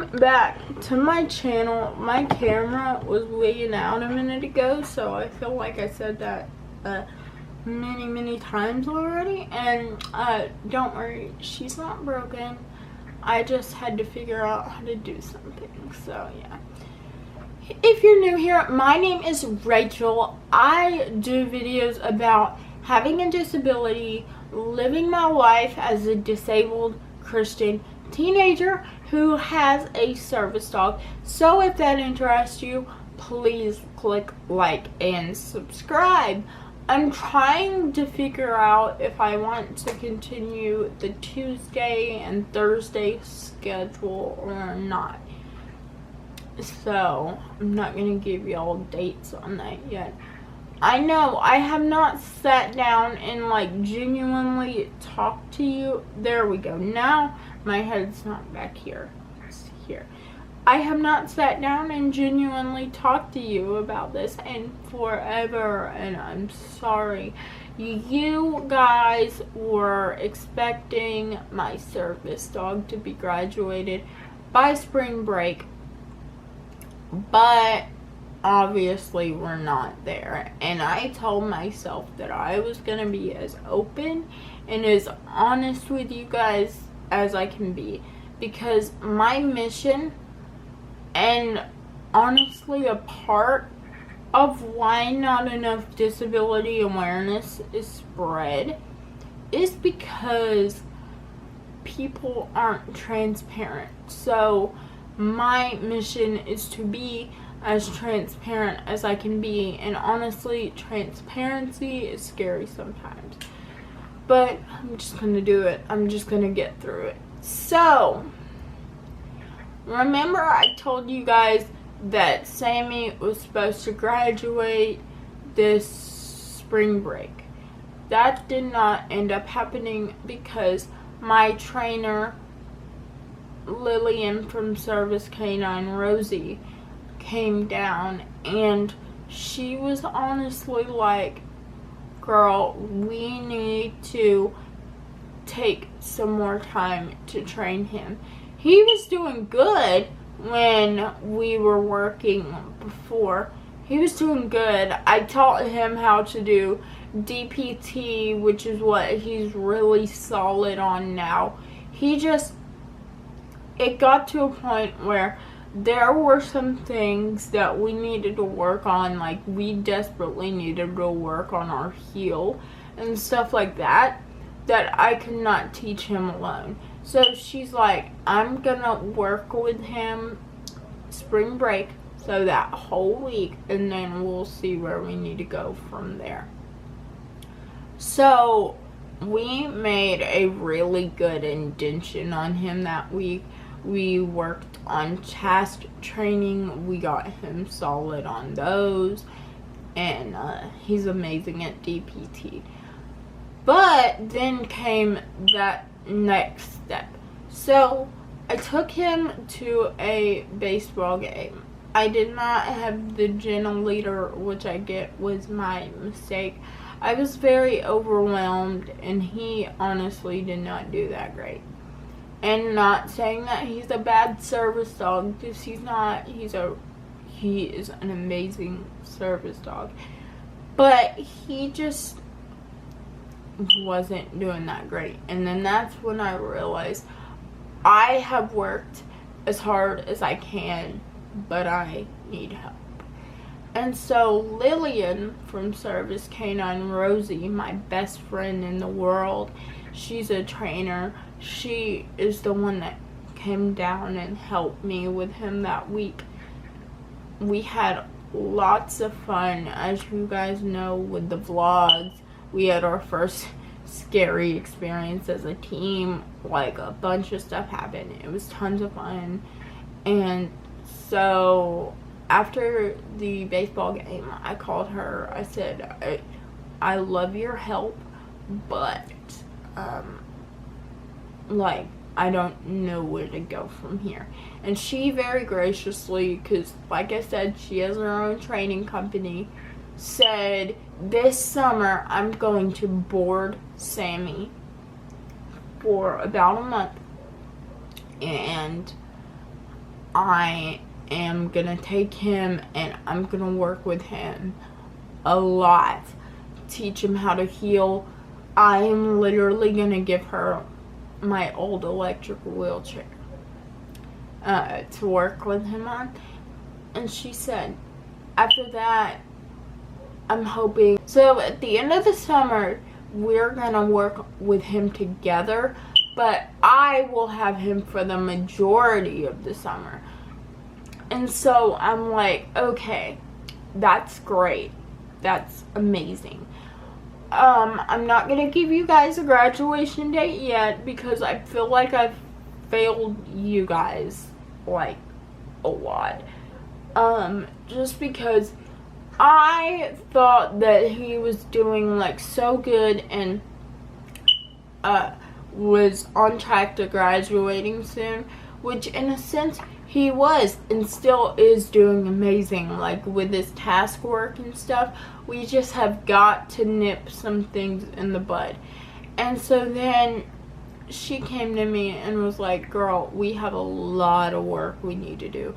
Welcome back to my channel. My camera was weighing out a minute ago, so I feel like I said that many times already. And don't worry, she's not broken. I just had to figure out how to do something, so yeah. If you're new here, my name is Rachel. I do videos about having a disability, living my life as a disabled Christian teenager who has a service dog. So if that interests you, please click like and subscribe. I'm trying to figure out if I want to continue the Tuesday and Thursday schedule or not. So I'm not going to give y'all dates on that yet. I know I have not sat down and like genuinely talked to you. There we go. Now my head's not back here. It's here. I have not sat down and genuinely talked to you about this in forever, and I'm sorry. You guys were expecting my service dog to be graduated by spring break, but obviously we're not there. And I told myself that I was going to be as open and as honest with you guys as I can be, because my mission, and honestly a part of why not enough disability awareness is spread, is because people aren't transparent. So my mission is to be as transparent as I can be, and honestly, transparency is scary sometimes. But I'm just gonna do it. I'm just gonna get through it. So, remember I told you guys that Sammy was supposed to graduate this spring break. That did not end up happening because my trainer, Lillian from Service Canine Rosie, came down, and she was honestly like, girl, we need to take some more time to train him. He was doing good when we were working before. He was doing good. I taught him how to do DPT, which is what he's really solid on now. It got to a point where there were some things that we needed to work on, like we desperately needed to work on our heel and stuff like that, that I could not teach him alone. So she's like, I'm gonna work with him spring break, so that whole week, and then we'll see where we need to go from there. So we made a really good indention on him that week. We worked on chest training. We got him solid on those. And he's amazing at DPT. But then came that next step. So I took him to a baseball game. I did not have the gentle leader, which I get was my mistake. I was very overwhelmed, and he honestly did not do that great. And not saying that he's a bad service dog, because he's not. He is an amazing service dog. But he just wasn't doing that great. And then that's when I realized I have worked as hard as I can, but I need help. And so Lillian from Service Canine Rosie, my best friend in the world, she's a trainer. She is the one that came down and helped me with him that week. We had lots of fun, as you guys know, with the vlogs. We had our first scary experience as a team. Like, a bunch of stuff happened. It was tons of fun. And so after the baseball game, I called her. I said, I love your help, but like, I don't know where to go from here. And she very graciously, because like I said, she has her own training company, said, this summer I'm going to board Sammy for about a month, and I am gonna take him and I'm gonna work with him a lot. Teach him how to heel. I am literally gonna give her my old electric wheelchair to work with him on. And she said, after that, I'm hoping. So at the end of the summer, we're gonna work with him together, but I will have him for the majority of the summer. And so I'm like, okay, that's great. That's amazing. I'm not gonna give you guys a graduation date yet because I feel like I've failed you guys like a lot. Just because I thought that he was doing like so good and was on track to graduating soon, which in a sense he was and still is doing amazing, like with his task work and stuff. We just have got to nip some things in the bud. And so then she came to me and was like, girl, we have a lot of work we need to do.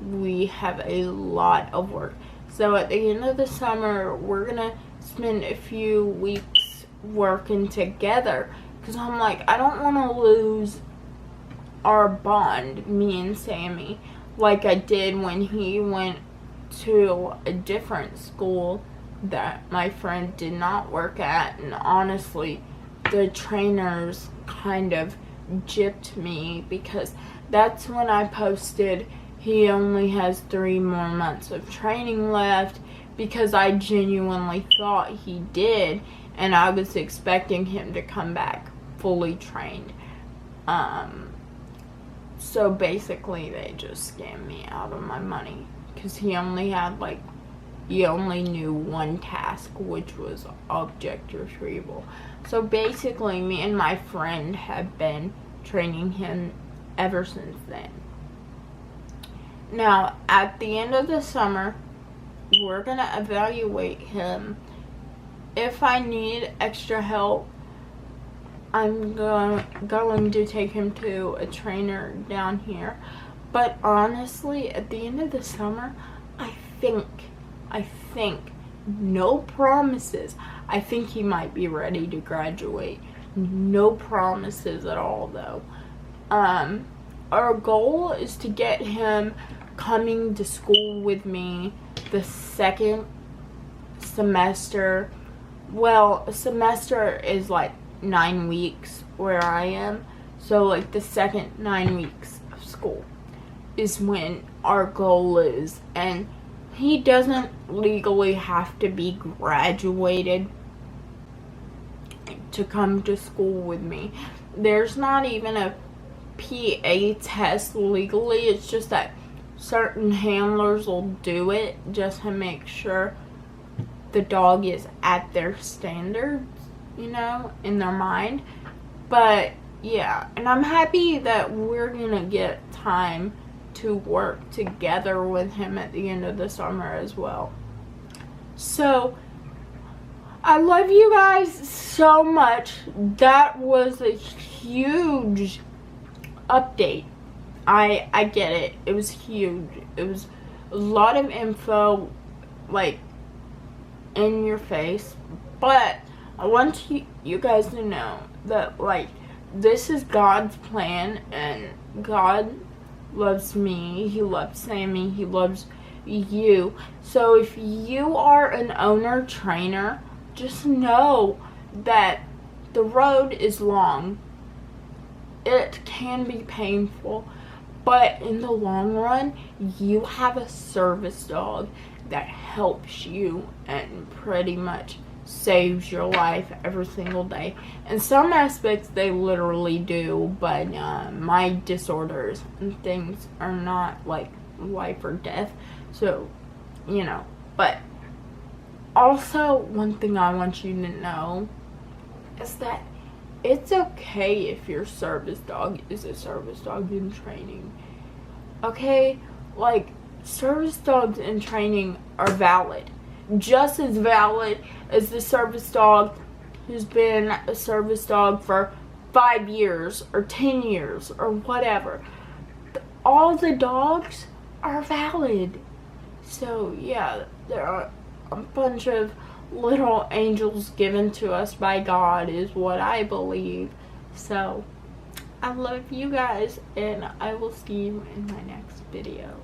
We have a lot of work. So at the end of the summer, we're gonna spend a few weeks working together. Because I'm like, I don't want to lose our bond, me and Sammy, like I did when he went to a different school that my friend did not work at. And honestly, the trainers kind of gypped me because that's when I posted he only has 3 more months of training left, because I genuinely thought he did and I was expecting him to come back fully trained. So basically they just scammed me out of my money because he only knew one task, which was object retrieval. So basically me and my friend have been training him ever since then. Now at the end of the summer, we're gonna evaluate him. If I need extra help, I'm going to take him to a trainer down here. But honestly, at the end of the summer, I think, no promises, I think he might be ready to graduate. No promises at all, though. Our goal is to get him coming to school with me the second semester. Well, a semester is like 9 weeks where I am, so like the second 9 weeks of school is when our goal is. And he doesn't legally have to be graduated to come to school with me. There's not even a PA test legally. It's just that certain handlers will do it just to make sure the dog is at their standards, you know, in their mind. But yeah, and I'm happy that we're gonna get time to work together with him at the end of the summer as well. So I love you guys so much. That was a huge update. I get it. It was huge. It was a lot of info, like, in your face. But I want you guys to know that, like, this is God's plan, and God loves me. He loves Sammy. He loves you. So if you are an owner trainer, just know that the road is long. It can be painful, but in the long run, you have a service dog that helps you and pretty much saves your life every single day. In some aspects, they literally do, but my disorders and things are not like life or death. So, you know, but also one thing I want you to know is that it's okay if your service dog is a service dog in training. Okay? Like, service dogs in training are valid. Just as valid as the service dog who's been a service dog for 5 years or 10 years or whatever. all the dogs are valid. So yeah, there are a bunch of little angels given to us by God is what I believe. So I love you guys, and I will see you in my next video.